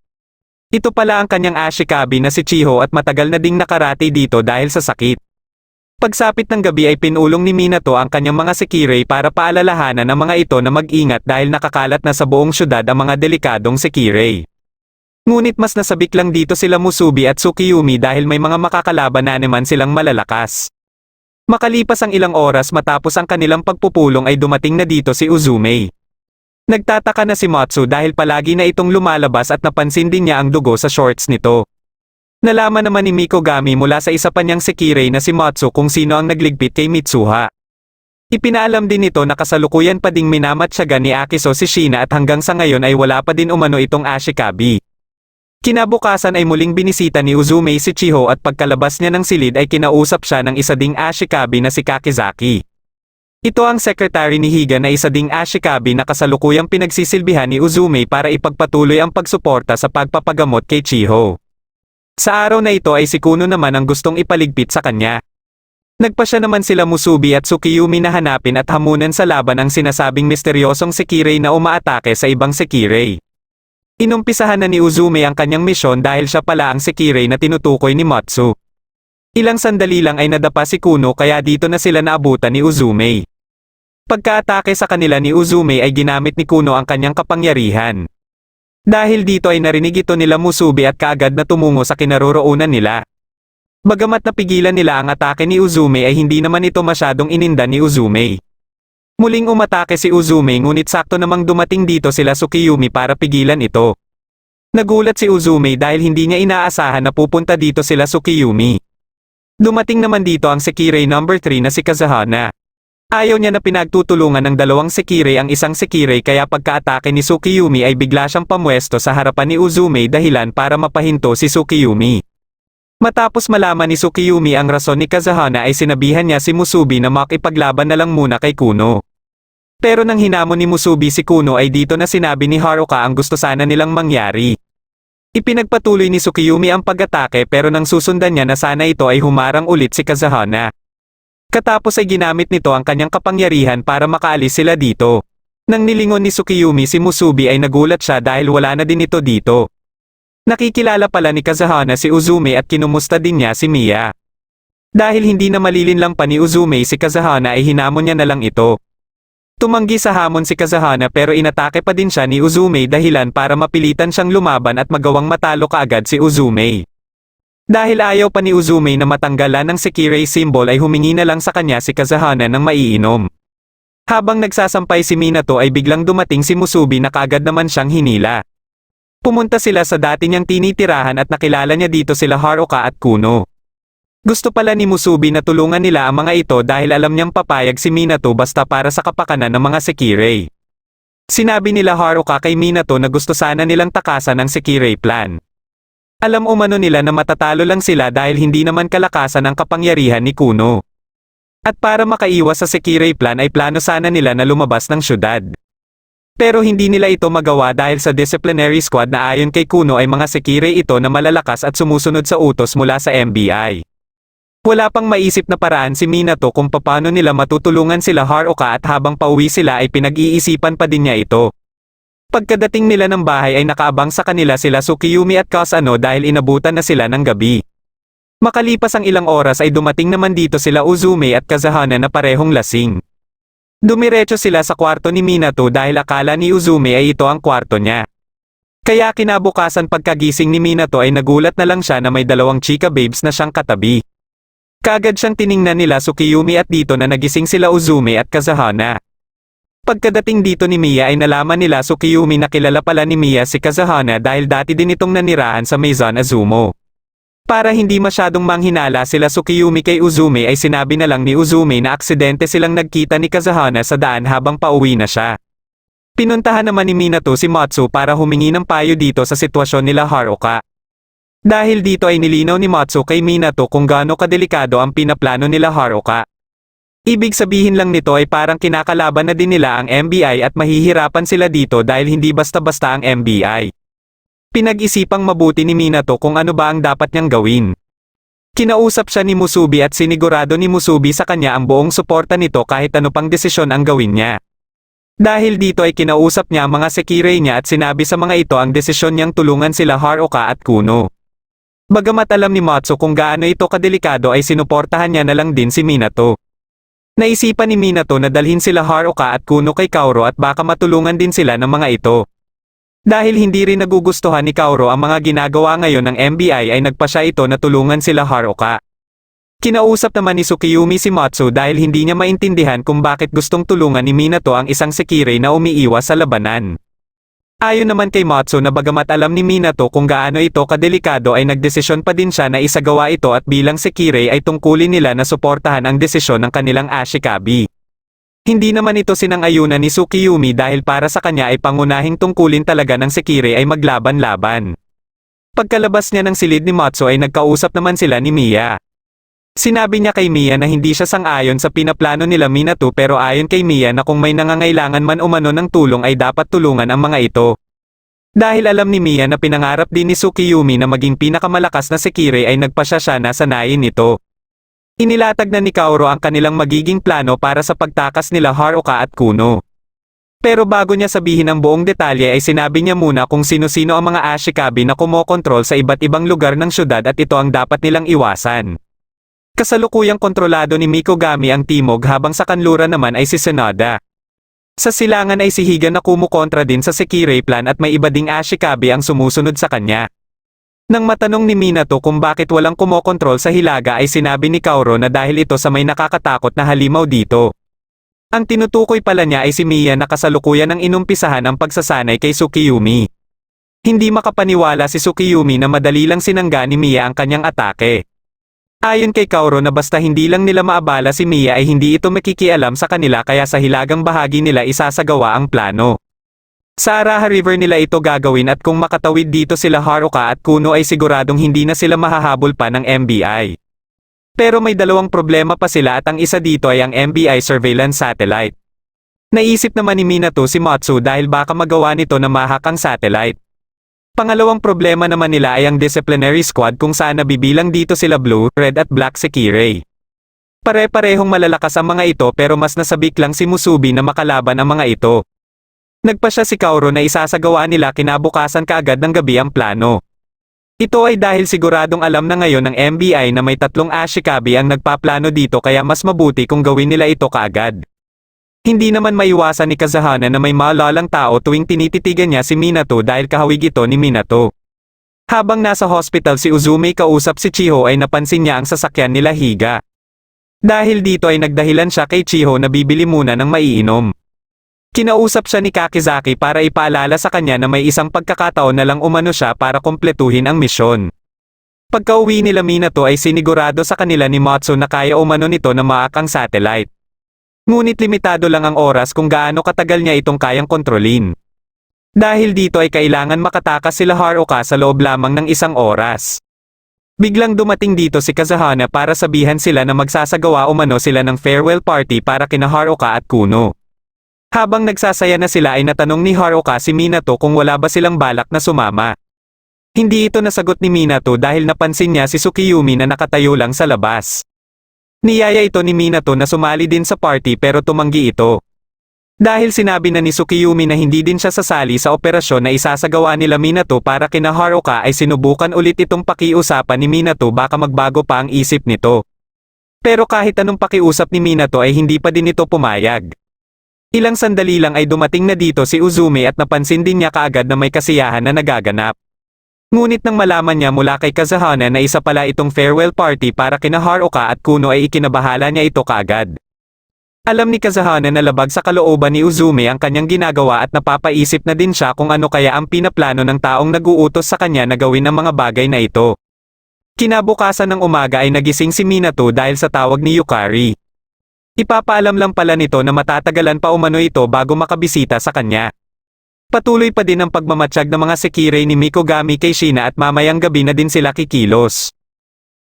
Ito pala ang kanyang Ashikabi na si Chiho at matagal na ding nakarati dito dahil sa sakit. Pagsapit ng gabi ay pinulong ni Minato ang kanyang mga Sekirei para paalalahanan ang mga ito na mag-ingat dahil nakakalat na sa buong syudad ang mga delikadong Sekirei. Ngunit mas nasabik lang dito sila Musubi at Tsukiyumi dahil may mga makakalaban na naman silang malalakas. Makalipas ang ilang oras matapos ang kanilang pagpupulong ay dumating na dito si Uzume. Nagtataka na si Matsu dahil palagi na itong lumalabas at napansin din niya ang dugo sa shorts nito. Nalaman naman ni Mikogami mula sa isa pa niyang Sekirei na si Matsu kung sino ang nagligpit kay Mitsuha. Ipinaalam din nito na kasalukuyan pa ding minamatsyagan ni Akiso si Shina at hanggang sa ngayon ay wala pa din umano itong Ashikabi. Kinabukasan ay muling binisita ni Uzume si Chiho at pagkalabas niya ng silid ay kinausap siya ng isa ding Ashikabi na si Kakizaki. Ito ang sekretary ni Higa na isa ding Ashikabi na kasalukuyang pinagsisilbihan ni Uzume para ipagpatuloy ang pagsuporta sa pagpapagamot kay Chiho. Sa araw na ito ay si Kuno naman ang gustong ipaligpit sa kanya. Nagpasya naman sila Musubi at Tsukiyumi na hanapin at hamunan sa laban ang sinasabing misteryosong Sekirei na umaatake sa ibang Sekirei. Inumpisahan na ni Uzume ang kanyang misyon dahil siya pala ang Sekirei na tinutukoy ni Matsu. Ilang sandali lang ay nadapa si Kuno kaya dito na sila naabutan ni Uzume. Pagkaatake sa kanila ni Uzume ay ginamit ni Kuno ang kanyang kapangyarihan. Dahil dito ay narinig ito nila Musubi at kaagad na tumungo sa kinaroroonan nila. Bagamat napigilan nila ang atake ni Uzume ay hindi naman ito masyadong ininda ni Uzume. Muling umatake si Uzume ngunit sakto namang dumating dito sila Tsukiyumi para pigilan ito. Nagulat si Uzume dahil hindi niya inaasahan na pupunta dito sila Tsukiyumi. Dumating naman dito ang Sekirei No. 3 na si Kazahana. Ayaw niya na pinagtutulungan ng dalawang Sekirei ang isang Sekirei kaya pagkaatake ni Tsukiyumi ay bigla siyang pamwesto sa harapan ni Uzume dahilan para mapahinto si Tsukiyumi. Matapos malaman ni Tsukiyumi ang rason ni Kazahana ay sinabihan niya si Musubi na makipaglaban na lang muna kay Kuno. Pero nang hinamon ni Musubi si Kuno ay dito na sinabi ni Haruka ang gusto sana nilang mangyari. Ipinagpatuloy ni Tsukiyumi ang pag-atake pero nang susundan niya na sana ito ay humarang ulit si Kazahana. Katapos ay ginamit nito ang kanyang kapangyarihan para makaalis sila dito. Nang nilingon ni Tsukiyumi si Musubi ay nagulat siya dahil wala na din ito dito. Nakikilala pala ni Kazahana si Uzume at kinumusta din niya si Miya. Dahil hindi na malilinlang pa ni Uzume si Kazahana ay hinamon niya na lang ito. Tumanggi sa hamon si Kazahana pero inatake pa din siya ni Uzume dahilan para mapilitan siyang lumaban at magawang matalo kaagad si Uzume. Dahil ayaw pa ni Uzume na matanggalan ng Sekirei symbol ay humingi na lang sa kanya si Kazahana ng maiinom. Habang nagsasampay si Minato ay biglang dumating si Musubi na kaagad naman siyang hinila. Pumunta sila sa dati niyang tinitirahan at nakilala niya dito sila Haruka at Kuno. Gusto pala ni Musubi na tulungan nila ang mga ito dahil alam niyang papayag si Minato basta para sa kapakanan ng mga Sekirei. Sinabi nila Haruka kay Minato na gusto sana nilang takasan ang Sekirei plan. Alam umano nila na matatalo lang sila dahil hindi naman kalakasan ang kapangyarihan ni Kuno. At para makaiwas sa Sekirei plan ay plano sana nila na lumabas ng syudad. Pero hindi nila ito magawa dahil sa disciplinary squad na ayon kay Kuno ay mga Sekirei ito na malalakas at sumusunod sa utos mula sa MBI. Wala pang maisip na paraan si Minato kung paano nila matutulungan sila Haruka at habang pauwi sila ay pinag-iisipan pa din niya ito. Pagkadating nila ng bahay ay nakaabang sa kanila sila Tsukiyumi at Kasano dahil inabutan na sila ng gabi. Makalipas ang ilang oras ay dumating naman dito sila Uzume at Kazahana na parehong lasing. Dumiretso sila sa kwarto ni Minato dahil akala ni Uzume ay ito ang kwarto niya. Kaya kinabukasan pagkagising ni Minato ay nagulat na lang siya na may dalawang chika babes na siyang katabi. Kaagad siyang tiningnan nila Tsukiyumi at dito na nagising sila Uzume at Kazahana. Pagkadating dito ni Miya ay nalaman nila Tsukiyumi na kilala pala ni Miya si Kazahana dahil dati din itong nanirahan sa Maison Azumo. Para hindi masyadong manghinala sila Tsukiyumi kay Uzume ay sinabi na lang ni Uzume na aksidente silang nagkita ni Kazahana sa daan habang pauwi na siya. Pinuntahan naman ni Minato si Matsu para humingi ng payo dito sa sitwasyon nila Haruka. Dahil dito ay nilinaw ni Matsu kay Minato kung gaano kadelikado ang pinaplano nila Haruka. Ibig sabihin lang nito ay parang kinakalaban na din nila ang MBI at mahihirapan sila dito dahil hindi basta-basta ang MBI. Pinag-isipang mabuti ni Minato kung ano ba ang dapat niyang gawin. Kinausap siya ni Musubi at sinigurado ni Musubi sa kanya ang buong suporta nito kahit ano pang desisyon ang gawin niya. Dahil dito ay kinausap niya ang mga Sekirei niya at sinabi sa mga ito ang desisyon niyang tulungan sila Haruka at Kuno. Bagamat alam ni Matsu kung gaano ito kadelikado ay sinuportahan niya na lang din si Minato. Naisipan ni Minato na dalhin sila Haruka at Kuno kay Kaoru at baka matulungan din sila ng mga ito. Dahil hindi rin nagugustuhan ni Kaoru ang mga ginagawa ngayon ng MBI ay nagpasya ito na tulungan sila Haruka. Kinausap naman ni Tsukiyumi si Matsu dahil hindi niya maintindihan kung bakit gustong tulungan ni Minato ang isang Sekirei na umiiwas sa labanan. Ayon naman kay Matsu na bagamat alam ni Minato kung gaano ito kadelikado ay nagdesisyon pa din siya na isagawa ito at bilang Sekirei ay tungkulin nila na suportahan ang desisyon ng kanilang Ashikabi. Hindi naman ito sinang-ayunan ni Tsukiyumi dahil para sa kanya ay pangunahing tungkulin talaga ng Sekirei ay maglaban-laban. Pagkalabas niya ng silid ni Matsu ay nagkausap naman sila ni Miya. Sinabi niya kay Miya na hindi siya sang-ayon sa pinaplano nila Minato pero ayon kay Miya na kung may nangangailangan man umano ng tulong ay dapat tulungan ang mga ito. Dahil alam ni Miya na pinangarap din ni Tsukiyumi na maging pinakamalakas na Sekirei ay nagpasya siya na sanayin ito. Inilatag na ni Kaoru ang kanilang magiging plano para sa pagtakas nila Haruka at Kuno. Pero bago niya sabihin ang buong detalye ay sinabi niya muna kung sino-sino ang mga Ashikabi na kumokontrol sa iba't ibang lugar ng syudad at ito ang dapat nilang iwasan. Kasalukuyang kontrolado ni Mikogami ang timog habang sa kanluran naman ay si Tsunoda. Sa silangan ay si Higa na kumukontra din sa Sekirei plan at may iba ding Ashikabi ang sumusunod sa kanya. Nang matanong ni Minato kung bakit walang kumokontrol sa Hilaga ay sinabi ni Kaoru na dahil ito sa may nakakatakot na halimaw dito. Ang tinutukoy pala niya ay si Miya na kasalukuyan ang inumpisahan ang pagsasanay kay Tsukiyumi. Hindi makapaniwala si Tsukiyumi na madali lang sinangga ni Miya ang kanyang atake. Ayon kay Kaoru na basta hindi lang nila maabala si Miya ay hindi ito makikialam sa kanila kaya sa hilagang bahagi nila isasagawa ang plano. Sa Araha River nila ito gagawin at kung makatawid dito sila Haruka at Kuno ay siguradong hindi na sila mahahabol pa ng MBI. Pero may dalawang problema pa sila at ang isa dito ay ang MBI surveillance satellite. Naisip naman ni Minato si Matsu dahil baka magawa nito na mahak ang satellite. Pangalawang problema naman nila ay ang disciplinary squad kung saan nabibilang dito sila Blue, Red at Black Sekirei. Pare-parehong malalakas ang mga ito pero mas nasabik lang si Musubi na makalaban ang mga ito. Nagpa siya si Kaoru na isasagawa nila kinabukasan kaagad ng gabi ang plano. Ito ay dahil siguradong alam na ngayon ng MBI na may 3 Ashikabi ang nagpaplano dito kaya mas mabuti kung gawin nila ito kaagad. Hindi naman maiwasan ni Kazahana na may malalang tao tuwing tinititigan niya si Minato dahil kahawig ito ni Minato. Habang nasa hospital si Uzumei kausap si Chiho ay napansin niya ang sasakyan nila Higa. Dahil dito ay nagdahilan siya kay Chiho na bibili muna ng maiinom. Kinausap siya ni Kakizaki para ipaalala sa kanya na may isang pagkakataon na lang umano siya para kumpletuhin ang misyon. Pagka-uwi nila Minato ay sinigurado sa kanila ni Matsu na kaya umano nito na maak ang satellite. Ngunit limitado lang ang oras kung gaano katagal niya itong kayang kontrolin. Dahil dito ay kailangan makatakas sila Haruka sa loob lamang ng 1 oras. Biglang dumating dito si Kazahana para sabihan sila na magsasagawa umano sila ng farewell party para kina Haruka at Kuno. Habang nagsasaya na sila ay natanong ni Haruka si Minato kung wala ba silang balak na sumama. Hindi ito nasagot ni Minato dahil napansin niya si Tsukiyumi na nakatayo lang sa labas. Niyaya ito ni Minato na sumali din sa party pero tumanggi ito. Dahil sinabi na ni Tsukiyumi na hindi din siya sasali sa operasyon na isasagawa nila Minato para kina Haruka ay sinubukan ulit itong pakiusapan ni Minato baka magbago pa ang isip nito. Pero kahit anong pakiusap ni Minato ay hindi pa din ito pumayag. Ilang sandali lang ay dumating na dito si Uzumi at napansin din niya kaagad na may kasiyahan na nagaganap. Ngunit nang malaman niya mula kay Kazahana na isa pala itong farewell party para kina Haruka at Kuno ay ikinabahala niya ito kaagad. Alam ni Kazahana na labag sa kalooban ni Uzumi ang kanyang ginagawa at napapaisip na din siya kung ano kaya ang pinaplano ng taong nag-uutos sa kanya na gawin ang mga bagay na ito. Kinabukasan ng umaga ay nagising si Minato dahil sa tawag ni Yukari. Ipapaalam lang pala nito na matatagalan pa umano ito bago makabisita sa kanya. Patuloy pa din ang pagmamatsyag ng mga Sekirei ni Mikogami kay Shina at mamayang gabi na din sila kikilos.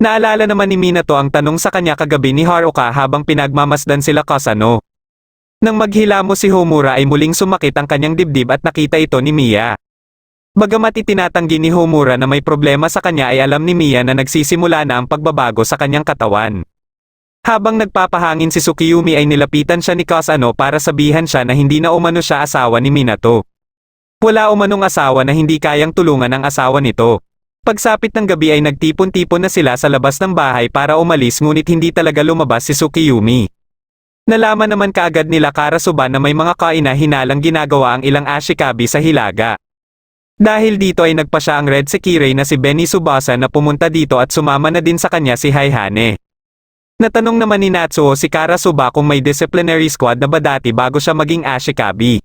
Naalala naman ni Minato ang tanong sa kanya kagabi ni Haruka habang pinagmamasdan sila Kasano. Nang maghilamo si Homura ay muling sumakit ang kanyang dibdib at nakita ito ni Miya. Bagamat itinatanggi ni Homura na may problema sa kanya ay alam ni Miya na nagsisimula na ang pagbabago sa kanyang katawan. Habang nagpapahangin si Tsukiyumi ay nilapitan siya ni Kasano para sabihan siya na hindi na umano siya asawa ni Minato. Wala umanong asawa na hindi kayang tulungan ang asawa nito. Pagsapit ng gabi ay nagtipon-tipon na sila sa labas ng bahay para umalis ngunit hindi talaga lumabas si Tsukiyumi. Nalaman naman kaagad nila Karasuba na may mga kaina-hinalang ginagawa ang ilang Ashikabi sa Hilaga. Dahil dito ay nagpa siya ang Red Sekirei na si Benny Tsubasa na pumunta dito at sumama na din sa kanya si Haihane. Natanong naman ni Natsuo si Karasuba kung may disciplinary squad na ba dati bago siya maging Ashikabi.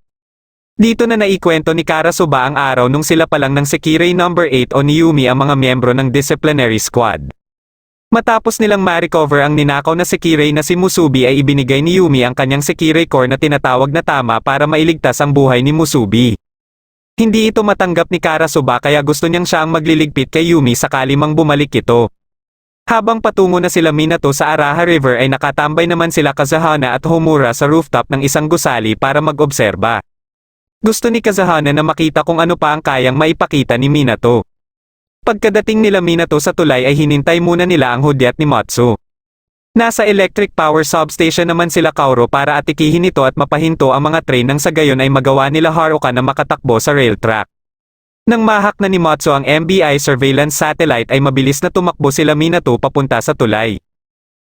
Dito na naikwento ni Karasuba ang araw nung sila pa lang ng Sekirei No. 8 o Niyumi ang mga miyembro ng disciplinary squad. Matapos nilang ma-recover ang ninakaw na Sekirei na si Musubi ay ibinigay ni Yumi ang kanyang Sekirei Core na tinatawag na tama para mailigtas ang buhay ni Musubi. Hindi ito matanggap ni Karasuba kaya gusto niyang siya ang magliligpit kay Yumi sakali mang bumalik ito. Habang patungo na sila Minato sa Araha River ay nakatambay naman sila Kazahana at Homura sa rooftop ng isang gusali para mag-obserba. Gusto ni Kazahana na makita kung ano pa ang kayang maipakita ni Minato. Pagkadating nila Minato sa tulay ay hinintay muna nila ang hudyat ni Matsu. Nasa electric power substation naman sila Kaoru para atikihin ito at mapahinto ang mga train nang sa gayon ay magawa nila Haruka na makatakbo sa rail track. Nang mahak na ni Matsu ang MBI surveillance satellite ay mabilis na tumakbo sila Minato papunta sa tulay.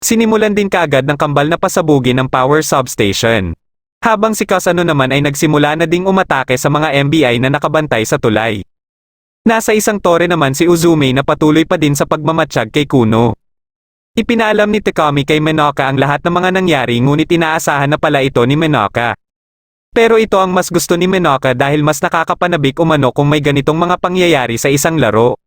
Sinimulan din kaagad ng kambal na pasabugin ng power substation. Habang si Kasano naman ay nagsimula na ding umatake sa mga MBI na nakabantay sa tulay. Nasa isang tore naman si Uzumi na patuloy pa din sa pagmamatsyag kay Kuno. Ipinaalam ni Takami kay Menoka ang lahat ng mga nangyari ngunit inaasahan na pala ito ni Menoka. Pero ito ang mas gusto ni Menoka dahil mas nakakapanabik umano kung may ganitong mga pangyayari sa isang laro.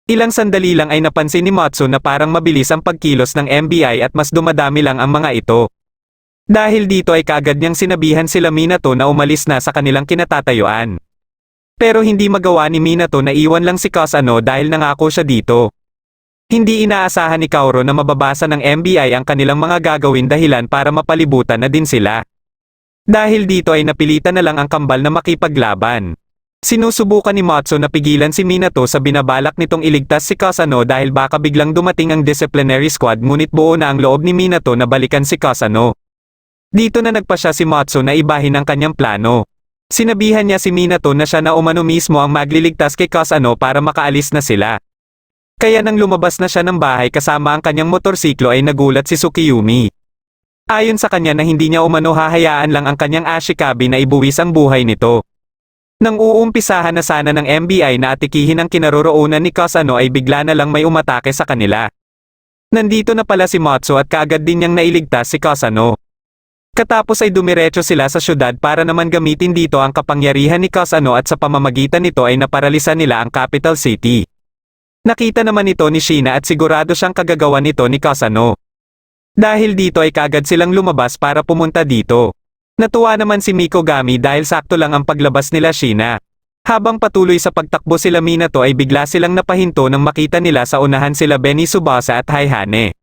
Ilang sandali lang ay napansin ni Matsu na parang mabilis ang pagkilos ng MBI at mas dumadami lang ang mga ito. Dahil dito ay kaagad niyang sinabihan sila Minato na umalis na sa kanilang kinatatayuan. Pero hindi magawa ni Minato na iwan lang si Kasano dahil nangako siya dito. Hindi inaasahan ni Kaoru na mababasa ng MBI ang kanilang mga gagawin dahilan para mapalibutan na din sila. Dahil dito ay napilitan na lang ang kambal na makipaglaban. Sinusubukan ni Matsu na pigilan si Minato sa binabalak nitong iligtas si Kasano dahil baka biglang dumating ang disciplinary squad ngunit buo na ang loob ni Minato na balikan si Kasano. Dito na nagpasya si Matsu na ibahin ang kanyang plano. Sinabihan niya si Minato na siya na umano mismo ang magliligtas kay Kasano para makaalis na sila. Kaya nang lumabas na siya ng bahay kasama ang kanyang motorsiklo ay nagulat si Tsukiyumi. Ayon sa kanya na hindi niya umano hahayaan lang ang kanyang ashikabi na ibuwis ang buhay nito. Nang uumpisahan na sana ng MBI na atikihin ang kinaroroonan ni Kasano ay bigla na lang may umatake sa kanila. Nandito na pala si Matsu at kaagad din niyang nailigtas si Kasano. Katapos ay dumiretso sila sa syudad para naman gamitin dito ang kapangyarihan ni Kasano at sa pamamagitan nito ay naparalisan nila ang capital city. Nakita naman ito ni Shina at sigurado siyang kagagawa nito ni Kasano. Dahil dito ay kaagad silang lumabas para pumunta dito. Natuwa naman si Mikogami dahil sakto lang ang paglabas nila Shina. Habang patuloy sa pagtakbo sila Minato ay bigla silang napahinto nang makita nila sa unahan sila Benny Tsubasa at Haihane.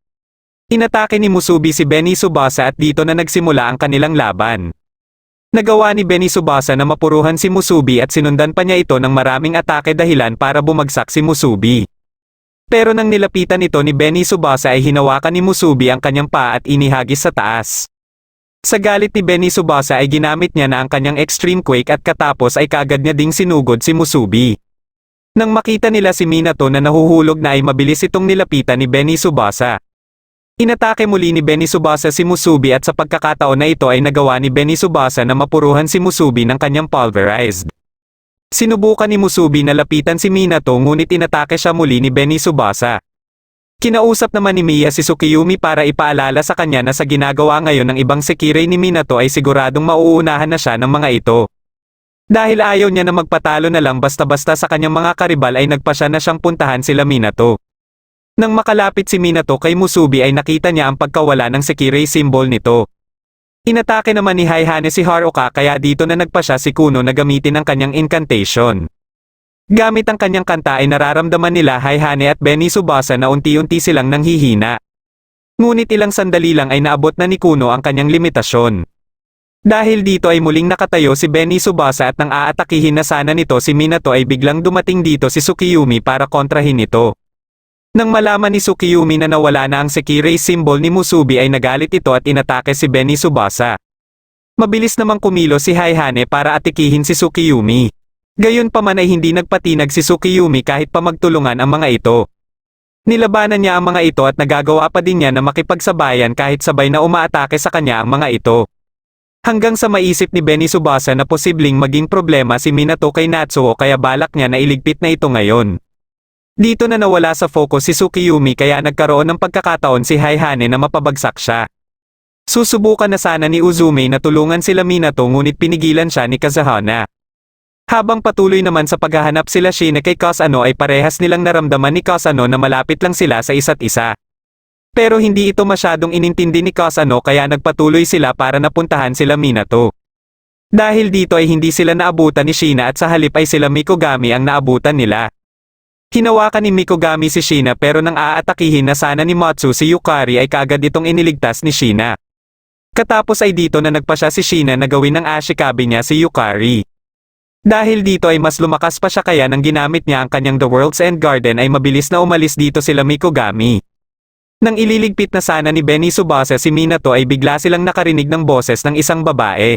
Inatake ni Musubi si Benny Tsubasa at dito na nagsimula ang kanilang laban. Nagawa ni Benny Tsubasa na mapuruhan si Musubi at sinundan pa niya ito ng maraming atake dahilan para bumagsak si Musubi. Pero nang nilapitan ito ni Benny Tsubasa ay hinawakan ni Musubi ang kanyang paa at inihagis sa taas. Sa galit ni Benny Tsubasa ay ginamit niya na ang kanyang extreme quake at katapos ay kaagad niya ding sinugod si Musubi. Nang makita nila si Minato na nahuhulog na ay mabilis itong nilapitan ni Benny Tsubasa. Inatake muli ni Benny Tsubasa si Musubi at sa pagkakataon na ito ay nagawa ni Benny Tsubasa na mapuruhan si Musubi ng kanyang pulverized. Sinubukan ni Musubi na lapitan si Minato ngunit inatake siya muli ni Benny Tsubasa. Kinausap naman ni Miya si Tsukiyumi para ipaalala sa kanya na sa ginagawa ngayon ng ibang sekirei ni Minato ay siguradong mauunahan na siya ng mga ito. Dahil ayaw niya na magpatalo na lang basta-basta sa kanyang mga karibal ay nagpasya na siyang puntahan sila Minato. Nang makalapit si Minato kay Musubi ay nakita niya ang pagkawala ng sekirei symbol nito. Inatake naman ni Haihane si Haruka kaya dito na nagpasya si Kuno na gamitin ang kanyang incantation. Gamit ang kanyang kanta ay nararamdaman nila Haihane at Benny Tsubasa na unti-unti silang nanghihina. Ngunit ilang sandali lang ay naabot na ni Kuno ang kanyang limitasyon. Dahil dito ay muling nakatayo si Benny Tsubasa at nang aatakihin na sana nito si Minato ay biglang dumating dito si Tsukiyumi para kontrahin ito. Nang malaman ni Tsukiyumi na nawala na ang sekirei symbol ni Musubi ay nagalit ito at inatake si Benny Tsubasa. Mabilis namang kumilos si Haihane para atikihin si Tsukiyumi. Gayunpaman ay hindi nagpatinag si Tsukiyumi kahit pa magtulungan ang mga ito. Nilabanan niya ang mga ito at nagagawa pa din niya na makipagsabayan kahit sabay na umaatake sa kanya ang mga ito. Hanggang sa maisip ni Benny Tsubasa na posibleng maging problema si Minato kay Natsuo kaya balak niya na iligpit na ito ngayon. Dito na nawala sa focus si Tsukiyumi kaya nagkaroon ng pagkakataon si Haihane na mapabagsak siya. Susubukan na sana ni Uzume na tulungan sila Minato ngunit pinigilan siya ni Kazahana. Habang patuloy naman sa paghahanap sila Shina kay Kasano ay parehas nilang naramdaman ni Kasano na malapit lang sila sa isa't isa. Pero hindi ito masyadong inintindi ni Kasano kaya nagpatuloy sila para napuntahan sila Minato. Dahil dito ay hindi sila naabutan ni Shina at sa halip ay sila Mikogami ang naabutan nila. Hinawakan ni Mikogami si Shina pero nang aatakihin na sana ni Matsu si Yukari ay kaagad itong iniligtas ni Shina. Katapos ay dito na nagpasya si Shina na gawin ng ashikabi niya si Yukari. Dahil dito ay mas lumakas pa siya kaya nang ginamit niya ang kanyang The World's End Garden ay mabilis na umalis dito sila Mikogami. Nang ililigpit na sana ni Benny Tsubasa si Minato ay bigla silang nakarinig ng boses ng isang babae.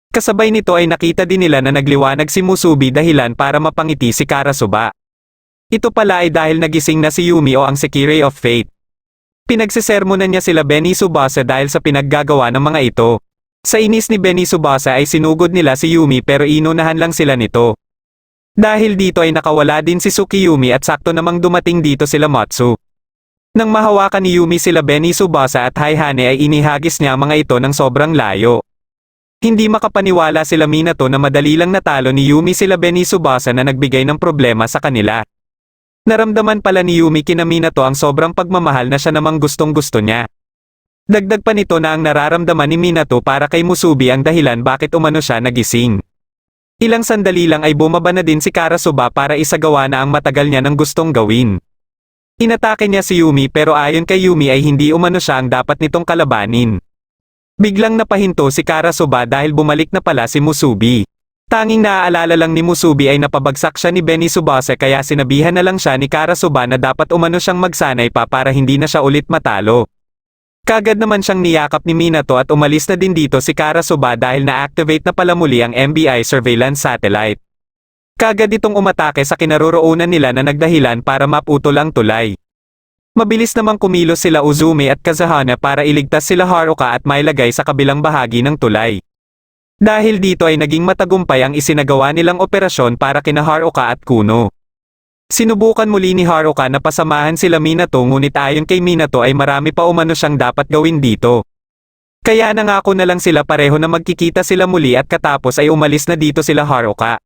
Kasabay nito ay nakita din nila na nagliwanag si Musubi dahilan para mapangiti si Karasuba. Ito pala ay dahil nagising na si Yumi o ang Sekirei of Fate. Pinagsesermonan niya sila Benny Tsubasa dahil sa pinaggagawa ng mga ito. Sa inis ni Benny Tsubasa ay sinugod nila si Yumi pero inunahan lang sila nito. Dahil dito ay nakawala din si Tsukiyumi at sakto namang dumating dito sila Matsu. Nang mahawakan ni Yumi sila Benny Tsubasa at Haihane ay inihagis niya ang mga ito ng sobrang layo. Hindi makapaniwala sila Minato na madali lang natalo ni Yumi sila Benny Tsubasa na nagbigay ng problema sa kanila. Naramdaman pala ni Yumi kina Minato ang sobrang pagmamahal na siya namang gustong-gusto niya. Dagdag pa nito na ang nararamdaman ni Minato para kay Musubi ang dahilan bakit umano siya nagising. Ilang sandali lang ay bumaba na din si Karasuba para isagawa na ang matagal niya ng gustong gawin. Inatake niya si Yumi pero ayon kay Yumi ay hindi umano siya ang dapat nitong kalabanin. Biglang napahinto si Karasuba dahil bumalik na pala si Musubi. Tanging naaalala lang ni Musubi ay napabagsak siya ni Benny Tsubasa kaya sinabihan na lang siya ni Karasuba na dapat umano siyang magsanay pa para hindi na siya ulit matalo. Kagad naman siyang niyakap ni Minato at umalis na din dito si Karasuba dahil na-activate na pala muli ang MBI surveillance satellite. Kagad itong umatake sa kinaroroonan nila na nagdahilan para maputol ang tulay. Mabilis namang kumilos sila Uzumi at Kazahana para iligtas sila Haruka at mailagay sa kabilang bahagi ng tulay. Dahil dito ay naging matagumpay ang isinagawa nilang operasyon para kina Haruka at Kuno. Sinubukan muli ni Haruka na pasamahan sila Minato ngunit ayon kay Minato ay marami pa umano siyang dapat gawin dito. Kaya nangako na lang sila pareho na magkikita sila muli at katapos ay umalis na dito sila Haruka.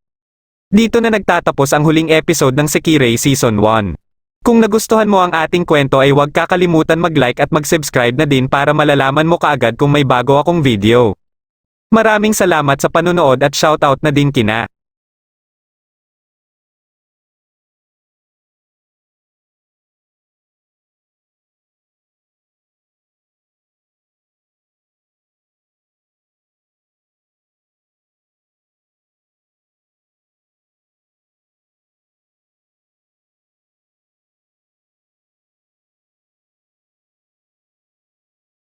Dito na nagtatapos ang huling episode ng Sekirei Season 1. Kung nagustuhan mo ang ating kwento ay huwag kakalimutan mag-like at mag-subscribe na din para malalaman mo kaagad kung may bago akong video. Maraming salamat sa panonood at shoutout na din kina